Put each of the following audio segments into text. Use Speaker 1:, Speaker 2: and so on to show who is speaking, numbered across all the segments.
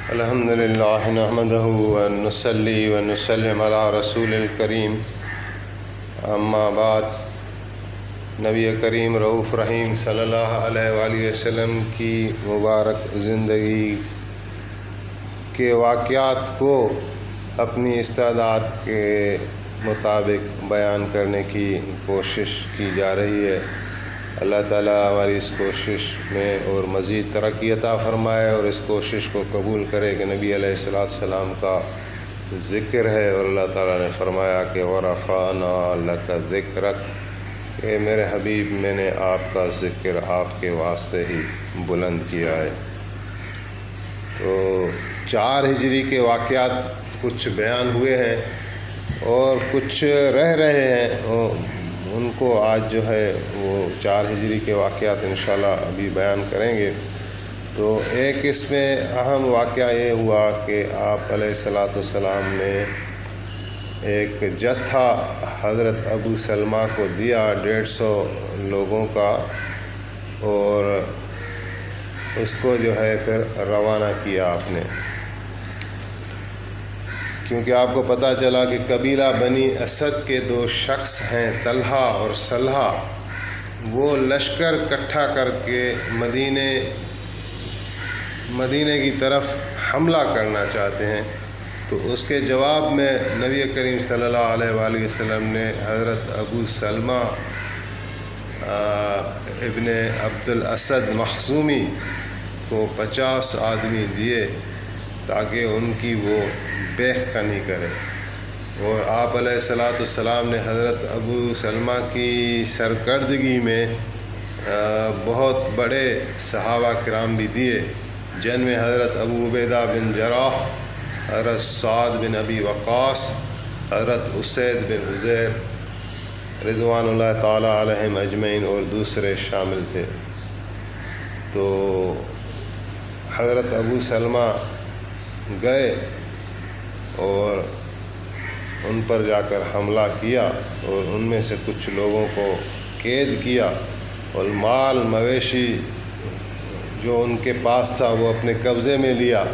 Speaker 1: الحمد للہ نحمدہ ونصلی ونسلم علی رسول الکریم اما بعد۔ نبی کریم رؤوف رحیم صلی اللہ علیہ وآلہ وسلم کی مبارک زندگی کے واقعات کو اپنی استعداد کے مطابق بیان کرنے کی کوشش کی جا رہی ہے۔ اللہ تعالیٰ ہماری اس کوشش میں اور مزید ترقی عطا فرمائے اور اس کوشش کو قبول کرے کہ نبی علیہ السلام کا ذکر ہے، اور اللہ تعالیٰ نے فرمایا کہ وَرَفَعْنَا لَكَ ذِكْرَكَ، کہ میرے حبیب میں نے آپ کا ذکر آپ کے واسطے ہی بلند کیا ہے۔ تو 4 ہجری کے واقعات کچھ بیان ہوئے ہیں اور کچھ رہ رہے ہیں، ان کو آج جو ہے وہ 4 ہجری کے واقعات انشاءاللہ ابھی بیان کریں گے۔ تو ایک اس میں اہم واقعہ یہ ہوا کہ آپ علیہ السلام نے ایک جتھا حضرت ابو سلمہ کو دیا 150 لوگوں کا، اور اس کو جو ہے پھر روانہ کیا آپ نے، کیونکہ آپ کو پتہ چلا کہ قبیلہ بنی اسد کے 2 شخص ہیں، طلحہ اور سلحہ، وہ لشکر اکٹھا کر کے مدینے کی طرف حملہ کرنا چاہتے ہیں۔ تو اس کے جواب میں نبی کریم صلی اللہ علیہ وآلہ وسلم نے حضرت ابو سلمہ ابن عبد الاسد مخزومی کو 50 آدمی دیے تاکہ ان کی وہ بیخ کنی کرے، اور آپ علیہ السلام نے حضرت ابو سلمہ کی سرکردگی میں بہت بڑے صحابہ کرام بھی دیے، جن میں حضرت ابو عبیدہ بن جراح، حضرت سعد بن ابی وقاص، حضرت اسید بن حضیر رضوان اللہ تعالی علیہم اجمعین اور دوسرے شامل تھے۔ تو حضرت ابو سلمہ گئے اور ان پر جا کر حملہ کیا، اور ان میں سے کچھ لوگوں کو قید کیا، اور مال مویشی جو ان کے پاس تھا وہ اپنے قبضے میں لیا،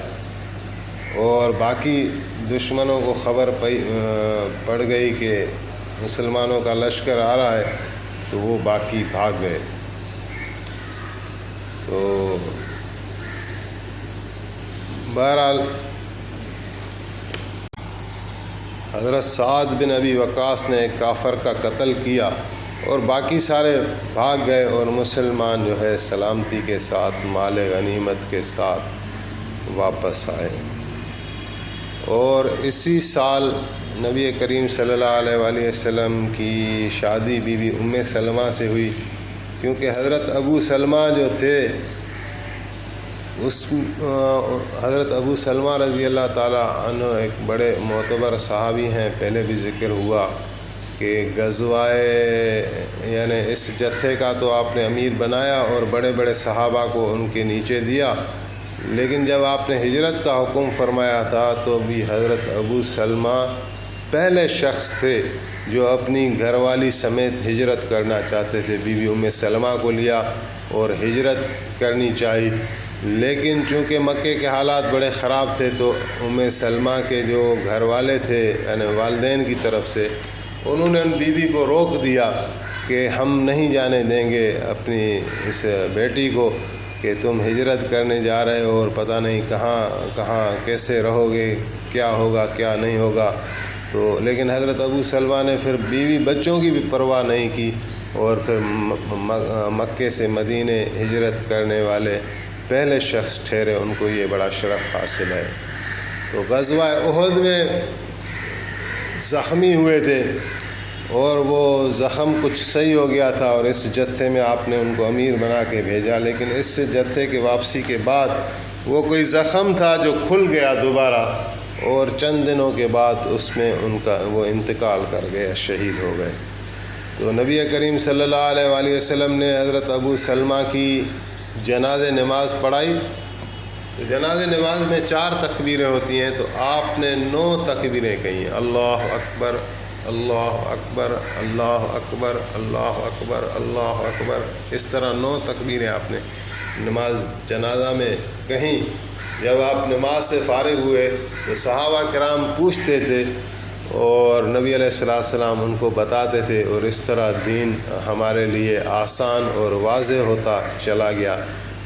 Speaker 1: اور باقی دشمنوں کو خبر پڑ گئی کہ مسلمانوں کا لشکر آ رہا ہے، تو وہ باقی بھاگ گئے۔ تو بہرحال حضرت سعد بن ابی وقاص نے ایک کافر کا قتل کیا، اور باقی سارے بھاگ گئے، اور مسلمان جو ہے سلامتی کے ساتھ مال غنیمت کے ساتھ واپس آئے۔ اور اسی سال نبی کریم صلی اللہ علیہ وآلہ وسلم کی شادی بی بی ام سلمہ سے ہوئی، کیونکہ حضرت ابو سلمہ جو تھے حضرت ابو سلمہ رضی اللہ تعالیٰ عنہ ایک بڑے معتبر صحابی ہیں، پہلے بھی ذکر ہوا کہ یعنی اس جتھے کا تو آپ نے امیر بنایا اور بڑے بڑے صحابہ کو ان کے نیچے دیا، لیکن جب آپ نے ہجرت کا حکم فرمایا تھا تو بھی حضرت ابو سلمہ پہلے شخص تھے جو اپنی گھر والی سمیت ہجرت کرنا چاہتے تھے۔ بی بی ام سلمہ کو لیا اور ہجرت کرنی چاہی، لیکن چونکہ مکے کے حالات بڑے خراب تھے تو ام سلمہ کے جو گھر والے تھے یعنی والدین کی طرف سے، انہوں نے ان بیوی کو روک دیا کہ ہم نہیں جانے دیں گے اپنی اس بیٹی کو کہ تم ہجرت کرنے جا رہے ہو اور پتہ نہیں کہاں کیسے رہو گے، کیا ہوگا کیا نہیں ہوگا۔ تو لیکن حضرت ابو سلمہ نے پھر بیوی بچوں کی بھی پرواہ نہیں کی، اور پھر مکے سے مدینے ہجرت کرنے والے پہلے شخص ٹھہرے، ان کو یہ بڑا شرف حاصل ہے۔ تو غزوہ احد میں زخمی ہوئے تھے، اور وہ زخم کچھ صحیح ہو گیا تھا، اور اس جتھے میں آپ نے ان کو امیر بنا کے بھیجا، لیکن اس جتھے کے واپسی کے بعد وہ کوئی زخم تھا جو کھل گیا دوبارہ، اور چند دنوں کے بعد اس میں وہ انتقال کر گئے، شہید ہو گئے۔ تو نبی کریم صلی اللہ علیہ وآلہ وسلم نے حضرت ابو سلمہ کی جنازہ نماز پڑھائی۔ تو جنازہ نماز میں 4 تکبیریں ہوتی ہیں، تو آپ نے 9 تکبیریں کہیں، اللہ اکبر اللہ اکبر اللہ اکبر اللہ اکبر اللہ اکبر، اس طرح 9 تکبیریں آپ نے نماز جنازہ میں کہیں، جب آپ نماز سے فارغ ہوئے تو صحابہ کرام پوچھتے تھے اور نبی علیہ السلام ان کو بتاتے تھے، اور اس طرح دین ہمارے لیے آسان اور واضح ہوتا چلا گیا۔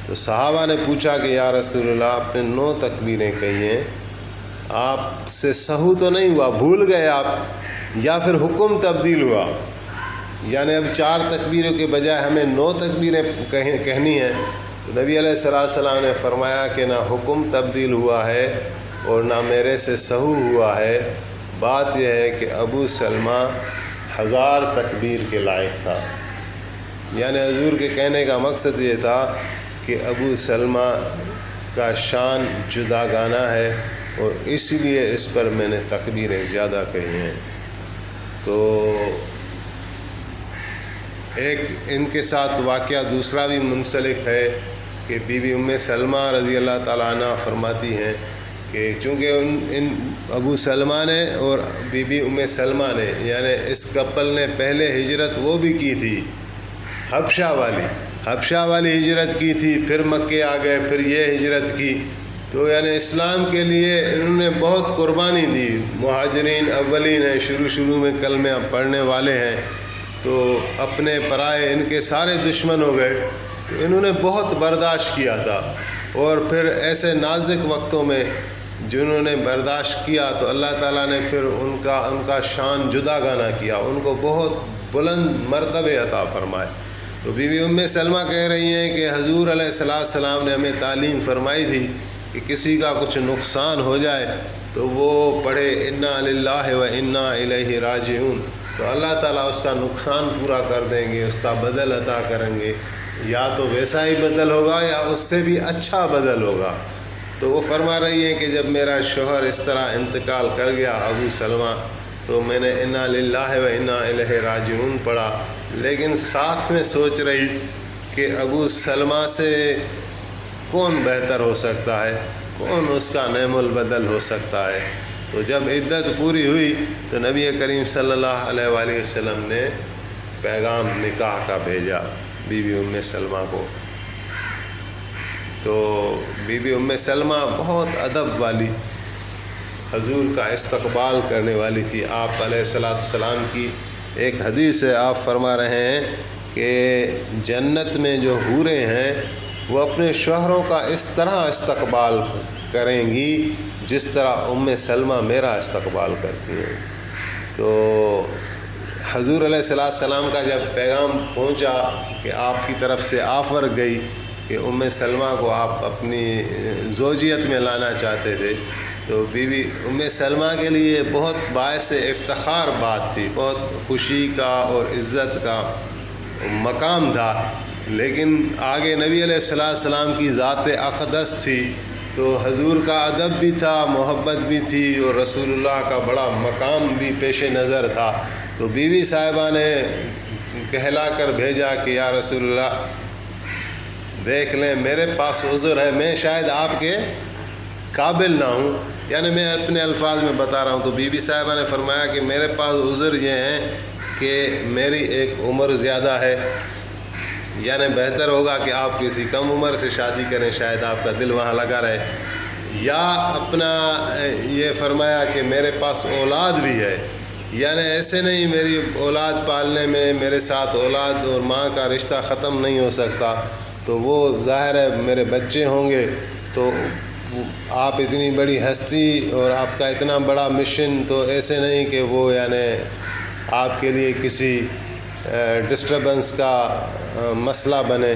Speaker 1: تو صحابہ نے پوچھا کہ یا رسول اللہ، آپ نے 9 تکبیریں کہی ہیں، آپ سے سہو تو نہیں ہوا، بھول گئے آپ، یا پھر حکم تبدیل ہوا؟ یعنی اب 4 تکبیروں کے بجائے ہمیں 9 تکبیریں کہنی ہیں۔ تو نبی علیہ السلام نے فرمایا کہ نہ حکم تبدیل ہوا ہے اور نہ میرے سے سہو ہوا ہے، بات یہ ہے کہ ابو سلمہ 1000 تکبیر کے لائق تھا۔ یعنی حضور کے کہنے کا مقصد یہ تھا کہ ابو سلمہ کا شان جدا گانا ہے، اور اس لیے اس پر میں نے تکبیریں زیادہ کہی ہیں۔ تو ایک ان کے ساتھ واقعہ دوسرا بھی منسلک ہے کہ بی بی ام سلمہ رضی اللہ تعالیٰ عنہ فرماتی ہیں کہ چونکہ ان ابو سلمہ نے اور بی بی ام سلمہ نے، یعنی اس کپل نے پہلے ہجرت وہ بھی کی تھی حبشہ والی ہجرت کی تھی، پھر مکے آ گئے، پھر یہ ہجرت کی، تو یعنی اسلام کے لیے انہوں نے بہت قربانی دی۔ مہاجرین اولین ہیں، شروع میں کلمہ پڑھنے والے ہیں، تو اپنے پرائے ان کے سارے دشمن ہو گئے، تو انہوں نے بہت برداشت کیا تھا، اور پھر ایسے نازک وقتوں میں جنہوں نے برداشت کیا تو اللہ تعالیٰ نے پھر ان کا شان جدا گانا کیا، ان کو بہت بلند مرتبے عطا فرمائے۔ تو بی بی ام سلمہ کہہ رہی ہیں کہ حضور علیہ السلام نے ہمیں تعلیم فرمائی تھی کہ کسی کا کچھ نقصان ہو جائے تو وہ پڑھے انا للہ و انا الیہ راجعون، تو اللہ تعالیٰ اس کا نقصان پورا کر دیں گے، اس کا بدل عطا کریں گے، یا تو ویسا ہی بدل ہوگا یا اس سے بھی اچھا بدل ہوگا۔ تو وہ فرما رہی ہیں کہ جب میرا شوہر اس طرح انتقال کر گیا ابو سلمہ، تو میں نے انا للہ و انا الیہ راجعون پڑھا، لیکن ساتھ میں سوچ رہی کہ ابو سلمہ سے کون بہتر ہو سکتا ہے، کون اس کا نعم البدل ہو سکتا ہے۔ تو جب عدت پوری ہوئی تو نبی کریم صلی اللہ علیہ وآلہ وسلم نے پیغام نکاح کا بھیجا بی بی ام سلمہ کو۔ تو بی بی ام سلمہ بہت ادب والی، حضور کا استقبال کرنے والی تھی۔ آپ علیہ السلام کی ایک حدیث ہے، آپ فرما رہے ہیں کہ جنت میں جو حوریں ہیں وہ اپنے شوہروں کا اس طرح استقبال کریں گی جس طرح ام سلمہ میرا استقبال کرتی ہیں۔ تو حضور علیہ السلام کا جب پیغام پہنچا کہ آپ کی طرف سے آفر گئی کہ ام سلمہ کو آپ اپنی زوجیت میں لانا چاہتے تھے، تو بی بی ام سلمہ کے لیے بہت باعث افتخار بات تھی، بہت خوشی کا اور عزت کا مقام تھا۔ لیکن آگے نبی علیہ السلام کی ذات اقدس تھی، تو حضور کا ادب بھی تھا، محبت بھی تھی، اور رسول اللہ کا بڑا مقام بھی پیش نظر تھا۔ تو بیوی صاحبہ نے کہلا کر بھیجا کہ یا رسول اللہ دیکھ لیں، میرے پاس عذر ہے، میں شاید آپ کے قابل نہ ہوں، یعنی میں اپنے الفاظ میں بتا رہا ہوں۔ تو بی بی صاحبہ نے فرمایا کہ میرے پاس عذر یہ ہیں کہ میری ایک عمر زیادہ ہے، یعنی بہتر ہوگا کہ آپ کسی کم عمر سے شادی کریں، شاید آپ کا دل وہاں لگا رہے، یا اپنا یہ فرمایا کہ میرے پاس اولاد بھی ہے، یعنی ایسے نہیں میری اولاد پالنے میں میرے ساتھ اولاد اور ماں کا رشتہ ختم نہیں ہو سکتا، تو وہ ظاہر ہے میرے بچے ہوں گے، تو آپ اتنی بڑی ہستی اور آپ کا اتنا بڑا مشن، تو ایسے نہیں کہ وہ یعنی آپ کے لیے کسی ڈسٹربنس کا مسئلہ بنے۔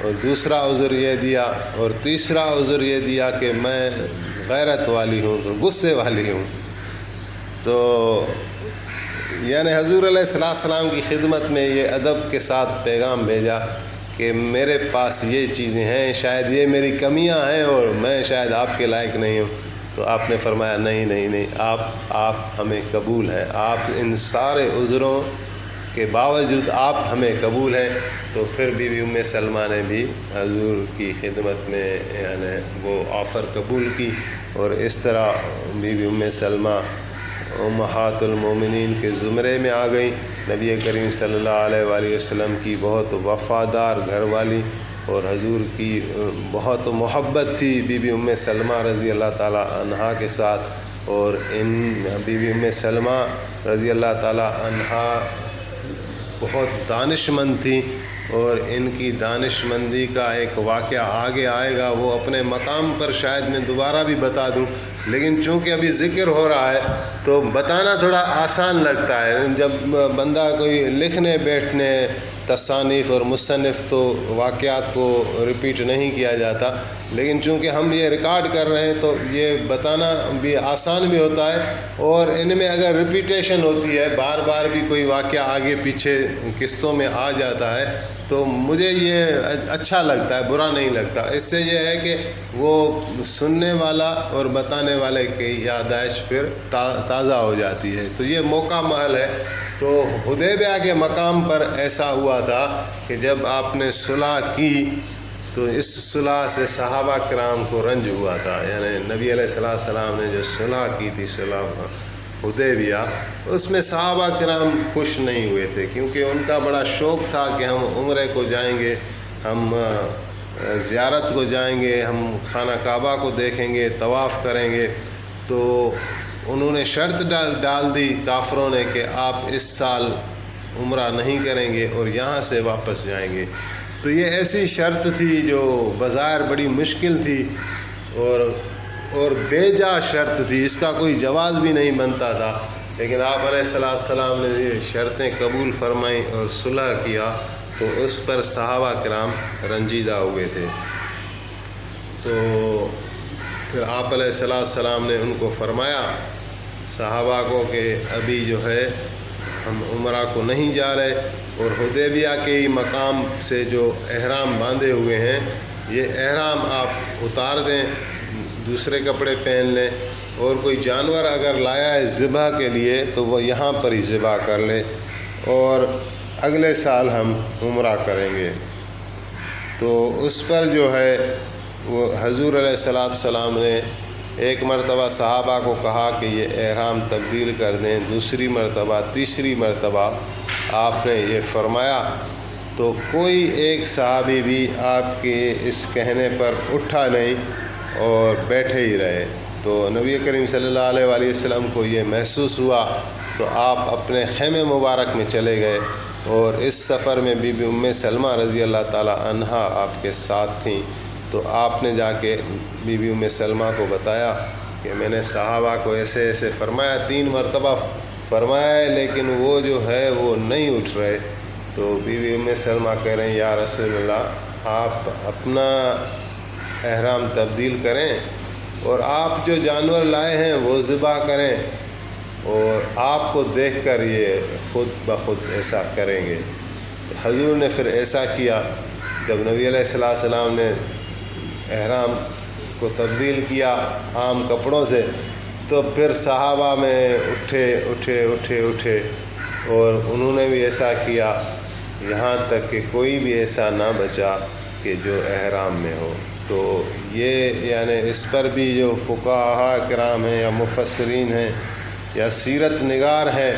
Speaker 1: اور دوسرا عذر یہ دیا، اور تیسرا عذر یہ دیا کہ میں غیرت والی ہوں، غصے والی ہوں۔ تو یعنی حضور علیہ السلام کی خدمت میں یہ ادب کے ساتھ پیغام بھیجا کہ میرے پاس یہ چیزیں ہیں، شاید یہ میری کمیاں ہیں اور میں شاید آپ کے لائق نہیں ہوں۔ تو آپ نے فرمایا نہیں، آپ ہمیں قبول ہیں، آپ ان سارے عذروں کے باوجود آپ ہمیں قبول ہیں۔ تو پھر بی بی ام سلمہ نے بھی حضور کی خدمت میں یعنی وہ آفر قبول کی، اور اس طرح بی بی ام سلمہ امہات المومنین کے زمرے میں آ گئیں، نبی کریم صلی اللہ علیہ وآلہ وسلم کی بہت وفادار گھر والی، اور حضور کی بہت محبت تھی بی بی ام سلمہ رضی اللہ تعالیٰ عنہا کے ساتھ، اور بی بی ام سلمہ رضی اللہ تعالیٰ عنہا بہت دانش مند تھیں، اور ان کی دانش مندی کا ایک واقعہ آگے آئے گا، وہ اپنے مقام پر شاید میں دوبارہ بھی بتا دوں، لیکن چونکہ ابھی ذکر ہو رہا ہے تو بتانا تھوڑا آسان لگتا ہے۔ جب بندہ کوئی لکھنے بیٹھنے تصانیف اور مصنف تو واقعات کو ریپیٹ نہیں کیا جاتا، لیکن چونکہ ہم یہ ریکارڈ کر رہے ہیں تو یہ بتانا بھی آسان بھی ہوتا ہے، اور ان میں اگر ریپیٹیشن ہوتی ہے، بار بار بھی کوئی واقعہ آگے پیچھے قسطوں میں آ جاتا ہے تو مجھے یہ اچھا لگتا ہے، برا نہیں لگتا۔ اس سے یہ ہے کہ وہ سننے والا اور بتانے والے کی یادداشت پھر تازہ ہو جاتی ہے۔ تو یہ موقع محل ہے۔ تو حدیبیہ کے مقام پر ایسا ہوا تھا کہ جب آپ نے صلح کی تو اس صلح سے صحابہ کرام کو رنج ہوا تھا، یعنی نبی علیہ السلام نے جو صلح کی تھی، صلح حدیبیہ، اس میں صحابہ کرام خوش نہیں ہوئے تھے، کیونکہ ان کا بڑا شوق تھا کہ ہم عمرے کو جائیں گے، ہم زیارت کو جائیں گے، ہم خانہ کعبہ کو دیکھیں گے، طواف کریں گے۔ تو انہوں نے شرط ڈال دی کافروں نے کہ آپ اس سال عمرہ نہیں کریں گے اور یہاں سے واپس جائیں گے۔ تو یہ ایسی شرط تھی جو بظاہر بڑی مشکل تھی اور بے جا شرط تھی، اس کا کوئی جواز بھی نہیں بنتا تھا، لیکن آپ علیہ السلام نے یہ شرطیں قبول فرمائیں اور صلح کیا تو اس پر صحابہ کرام رنجیدہ ہوئے تھے۔ تو پھر آپ علیہ السلام نے ان کو فرمایا صحابہ کو کہ ابھی جو ہے ہم عمرہ کو نہیں جا رہے، اور حدیبیہ کے ہی مقام سے جو احرام باندھے ہوئے ہیں یہ احرام آپ اتار دیں، دوسرے کپڑے پہن لیں، اور کوئی جانور اگر لایا ہے ذبح کے لیے تو وہ یہاں پر ہی ذبح کر لے، اور اگلے سال ہم عمرہ کریں گے۔ تو اس پر جو ہے وہ حضور علیہ السلام نے ایک مرتبہ صحابہ کو کہا کہ یہ احرام تبدیل کر دیں، دوسری مرتبہ، تیسری مرتبہ آپ نے یہ فرمایا تو کوئی ایک صحابی بھی آپ کے اس کہنے پر اٹھا نہیں اور بیٹھے ہی رہے۔ تو نبی کریم صلی اللہ علیہ وآلہ وسلم کو یہ محسوس ہوا تو آپ اپنے خیمے مبارک میں چلے گئے، اور اس سفر میں بی بی ام سلمہ رضی اللہ تعالی عنہا آپ کے ساتھ تھیں۔ تو آپ نے جا کے بی بی ام سلمہ کو بتایا کہ میں نے صحابہ کو ایسے ایسے فرمایا، 3 مرتبہ فرمایا ہے لیکن وہ جو ہے وہ نہیں اٹھ رہے۔ تو بی بی ام سلمہ کہہ رہے ہیں یا رسول اللہ، آپ اپنا احرام تبدیل کریں اور آپ جو جانور لائے ہیں وہ ذبح کریں، اور آپ کو دیکھ کر یہ خود بخود ایسا کریں گے۔ حضور نے پھر ایسا کیا، جب نبی علیہ السلام نے احرام کو تبدیل کیا عام کپڑوں سے تو پھر صحابہ میں اٹھے اور انہوں نے بھی ایسا کیا، یہاں تک کہ کوئی بھی ایسا نہ بچا کہ جو احرام میں ہو۔ تو یہ یعنی اس پر بھی جو فقہاء کرام ہیں یا مفسرین ہیں یا سیرت نگار ہیں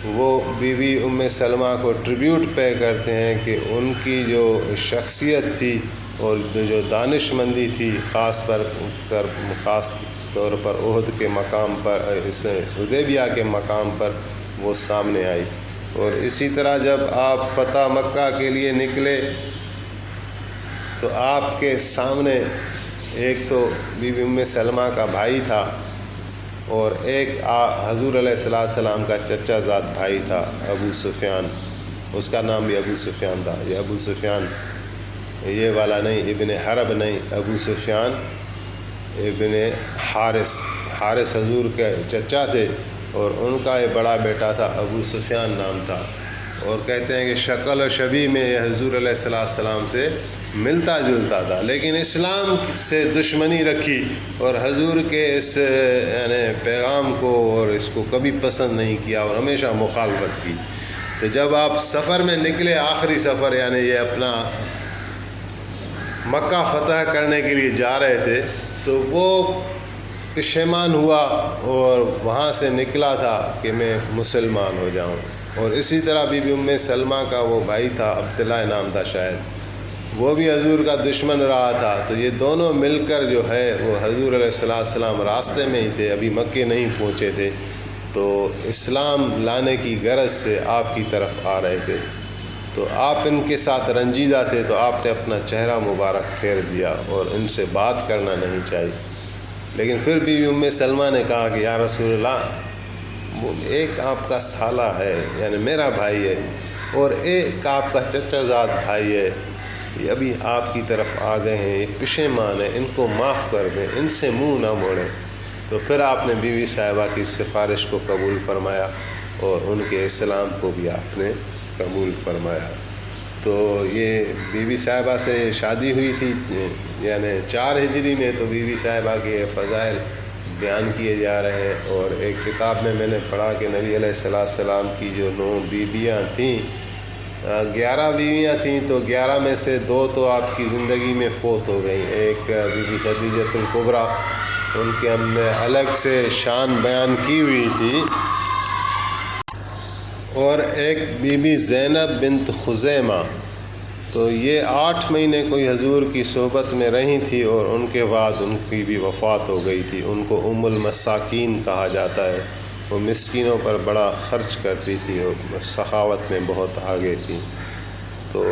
Speaker 1: وہ بی بی ام سلمہ کو ٹریبیوٹ پے کرتے ہیں کہ ان کی جو شخصیت تھی اور جو دانش مندی تھی، خاص طور پر احد کے مقام پر، اس حدیبیہ کے مقام پر وہ سامنے آئی۔ اور اسی طرح جب آپ فتح مکہ کے لیے نکلے تو آپ کے سامنے ایک تو بی بی ام سلمہ کا بھائی تھا اور ایک حضور علیہ السلام کا چچا زاد بھائی تھا ابو سفیان، اس کا نام بھی ابو سفیان تھا۔ یہ ابو سفیان یہ والا نہیں، ابن حرب نہیں، ابو سفیان ابن حارث حضور کے چچا تھے، اور ان کا یہ بڑا بیٹا تھا، ابو سفیان نام تھا۔ اور کہتے ہیں کہ شکل و شبیہ میں یہ حضور علیہ السلام سے ملتا جلتا تھا، لیکن اسلام سے دشمنی رکھی اور حضور کے اس یعنی پیغام کو اور اس کو کبھی پسند نہیں کیا اور ہمیشہ مخالفت کی۔ تو جب آپ سفر میں نکلے، آخری سفر یعنی یہ اپنا مکہ فتح کرنے کے لیے جا رہے تھے، تو وہ پشیمان ہوا اور وہاں سے نکلا تھا کہ میں مسلمان ہو جاؤں۔ اور اسی طرح بی بی ام سلمہ کا وہ بھائی تھا، عبداللہ نام تھا شاید، وہ بھی حضور کا دشمن رہا تھا، تو یہ دونوں مل کر جو ہے وہ حضور علیہ السلام راستے میں ہی تھے، ابھی مکے نہیں پہنچے تھے، تو اسلام لانے کی غرض سے آپ کی طرف آ رہے تھے، تو آپ ان کے ساتھ رنجیدہ تھے، تو آپ نے اپنا چہرہ مبارک پھیر دیا اور ان سے بات کرنا نہیں چاہیے۔ لیکن پھر بھی ام سلمہ نے کہا کہ یا رسول اللہ، وہ ایک آپ کا سالہ ہے، یعنی میرا بھائی ہے، اور ایک آپ کا چچا زاد بھائی ہے، یہ ابھی آپ کی طرف آ گئے ہیں، یہ پشیمان ہیں، ان کو معاف کر دیں، ان سے منہ نہ موڑیں۔ تو پھر آپ نے بیوی صاحبہ کی سفارش کو قبول فرمایا اور ان کے اسلام کو بھی آپ نے قبول فرمایا۔ تو یہ بیوی صاحبہ سے شادی ہوئی تھی، یعنی 4 ہجری میں، تو بیوی صاحبہ کے فضائل بیان کیے جا رہے ہیں۔ اور ایک کتاب میں نے پڑھا کہ نبی علیہ السلام کی جو 9 بیویاں تھیں، 11 بیویاں تھیں، تو 11 میں سے 2 تو آپ کی زندگی میں فوت ہو گئیں۔ ایک بی بی خدیجۃ الکبریٰ، ان کی ہم نے الگ سے شان بیان کی ہوئی تھی، اور ایک بی بی زینب بنت خزیمہ، تو یہ 8 مہینے کوئی حضور کی صحبت میں رہی تھی، اور ان کے بعد ان کی بھی وفات ہو گئی تھی۔ ان کو ام المساکین کہا جاتا ہے، وہ مسکینوں پر بڑا خرچ کرتی تھی اور سخاوت میں بہت آگے تھی۔ تو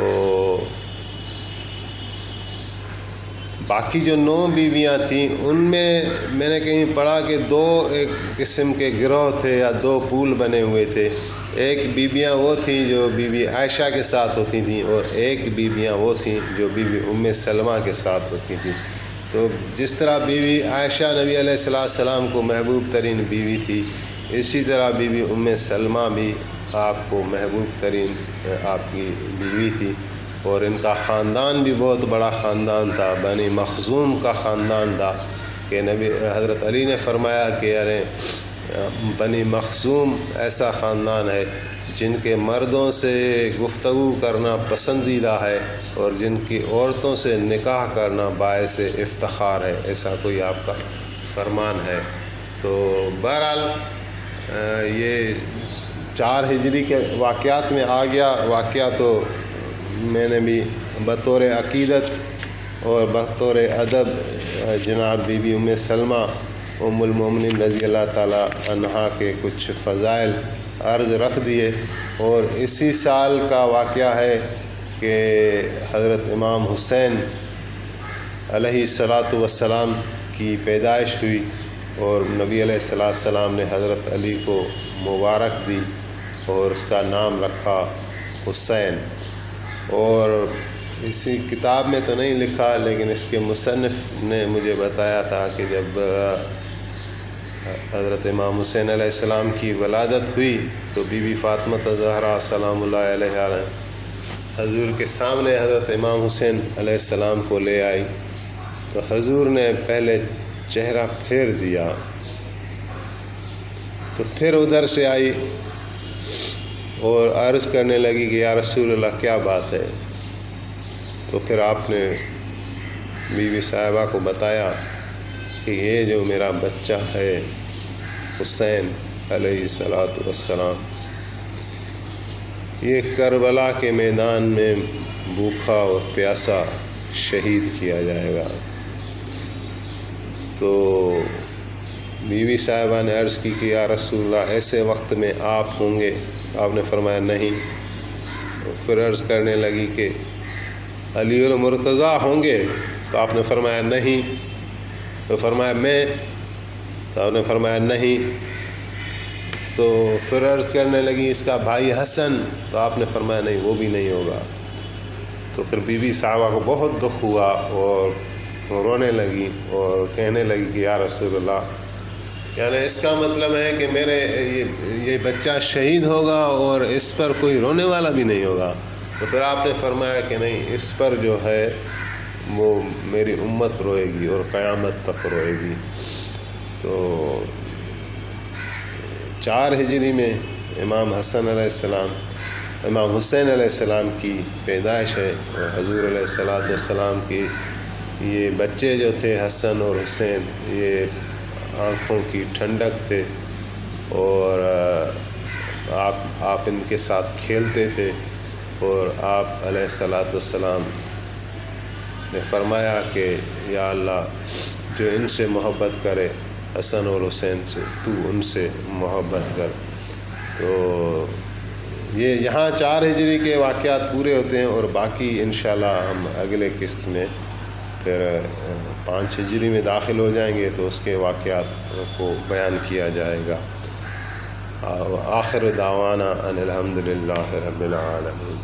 Speaker 1: باقی جو 9 بیویاں تھیں، ان میں نے کہیں پڑھا کہ 2 ایک قسم کے گروہ تھے یا 2 پول بنے ہوئے تھے۔ ایک بیویاں وہ تھیں جو بی بی عائشہ کے ساتھ ہوتی تھیں، اور ایک بیویاں وہ تھیں جو بی بی ام سلمہ کے ساتھ ہوتی تھیں۔ تو جس طرح بی بی عائشہ نبی علیہ السلام کو محبوب ترین بیوی تھی، اسی طرح بی بی ام سلمہ بھی آپ کو محبوب ترین آپ کی بیوی تھی، اور ان کا خاندان بھی بہت بڑا خاندان تھا، بنی مخزوم کا خاندان تھا، کہ نبی حضرت علی نے فرمایا کہ ارے بنی مخزوم ایسا خاندان ہے جن کے مردوں سے گفتگو کرنا پسندیدہ ہے، اور جن کی عورتوں سے نکاح کرنا باعث افتخار ہے، ایسا کوئی آپ کا فرمان ہے۔ تو بہرحال یہ 4 ہجری کے واقعات میں آ گیا۔ واقعہ تو میں نے بھی بطور عقیدت اور بطور ادب جناب بی بی ام سلمہ ام المومنین رضی اللہ تعالی عنہا کے کچھ فضائل عرض رکھ دیے۔ اور اسی سال کا واقعہ ہے کہ حضرت امام حسین علیہ السلام کی پیدائش ہوئی، اور نبی علیہ السلام نے حضرت علی کو مبارک دی اور اس کا نام رکھا حسین۔ اور اسی کتاب میں تو نہیں لکھا، لیکن اس کے مصنف نے مجھے بتایا تھا کہ جب حضرت امام حسین علیہ السلام کی ولادت ہوئی تو بی بی فاطمہ زہرا سلام اللہ علیہا حضور کے سامنے حضرت امام حسین علیہ السلام کو لے آئی، تو حضور نے پہلے چہرہ پھیر دیا، تو پھر ادھر سے آئی اور عرض کرنے لگی کہ یا رسول اللہ کیا بات ہے؟ تو پھر آپ نے بیوی صاحبہ کو بتایا کہ یہ جو میرا بچہ ہے حسین علیہ السلام، یہ کربلا کے میدان میں بھوکا اور پیاسا شہید کیا جائے گا۔ تو بیوی صاحبہ نے عرض کی کہ یا رسول اللہ ایسے وقت میں آپ ہوں گے؟ آپ نے فرمایا نہیں۔ پھر عرض کرنے لگی کہ علی المرتضیٰ ہوں گے؟ تو آپ نے فرمایا نہیں۔ تو فرمایا میں؟ تو آپ نے فرمایا نہیں۔ تو پھر عرض کرنے لگی اس کا بھائی حسن؟ تو آپ نے فرمایا نہیں، وہ بھی نہیں ہوگا۔ تو پھر بی بی صاحبہ کو بہت دکھ ہوا اور رونے لگی اور کہنے لگی کہ یا رسول اللہ، یعنی اس کا مطلب ہے کہ میرے یہ بچہ شہید ہوگا اور اس پر کوئی رونے والا بھی نہیں ہوگا۔ تو پھر آپ نے فرمایا کہ نہیں، اس پر جو ہے وہ میری امت روئے گی اور قیامت تک روئے گی۔ تو 4 ہجری میں امام حسن علیہ السلام امام حسین علیہ السلام کی پیدائش ہے، اور حضور علیہ السلام کی یہ بچے جو تھے حسن اور حسین، یہ آنکھوں کی ٹھنڈک تھے، اور آپ ان کے ساتھ کھیلتے تھے، اور آپ علیہ السلام نے فرمایا کہ یا اللہ جو ان سے محبت کرے حسن اور حسین سے، تو ان سے محبت کر۔ تو یہ یہاں 4 ہجری کے واقعات پورے ہوتے ہیں، اور باقی انشاءاللہ ہم اگلے قسط میں پھر 5 ہجری میں داخل ہو جائیں گے تو اس کے واقعات کو بیان کیا جائے گا۔ آخر دعوانا ان الحمدللہ رب العالمین۔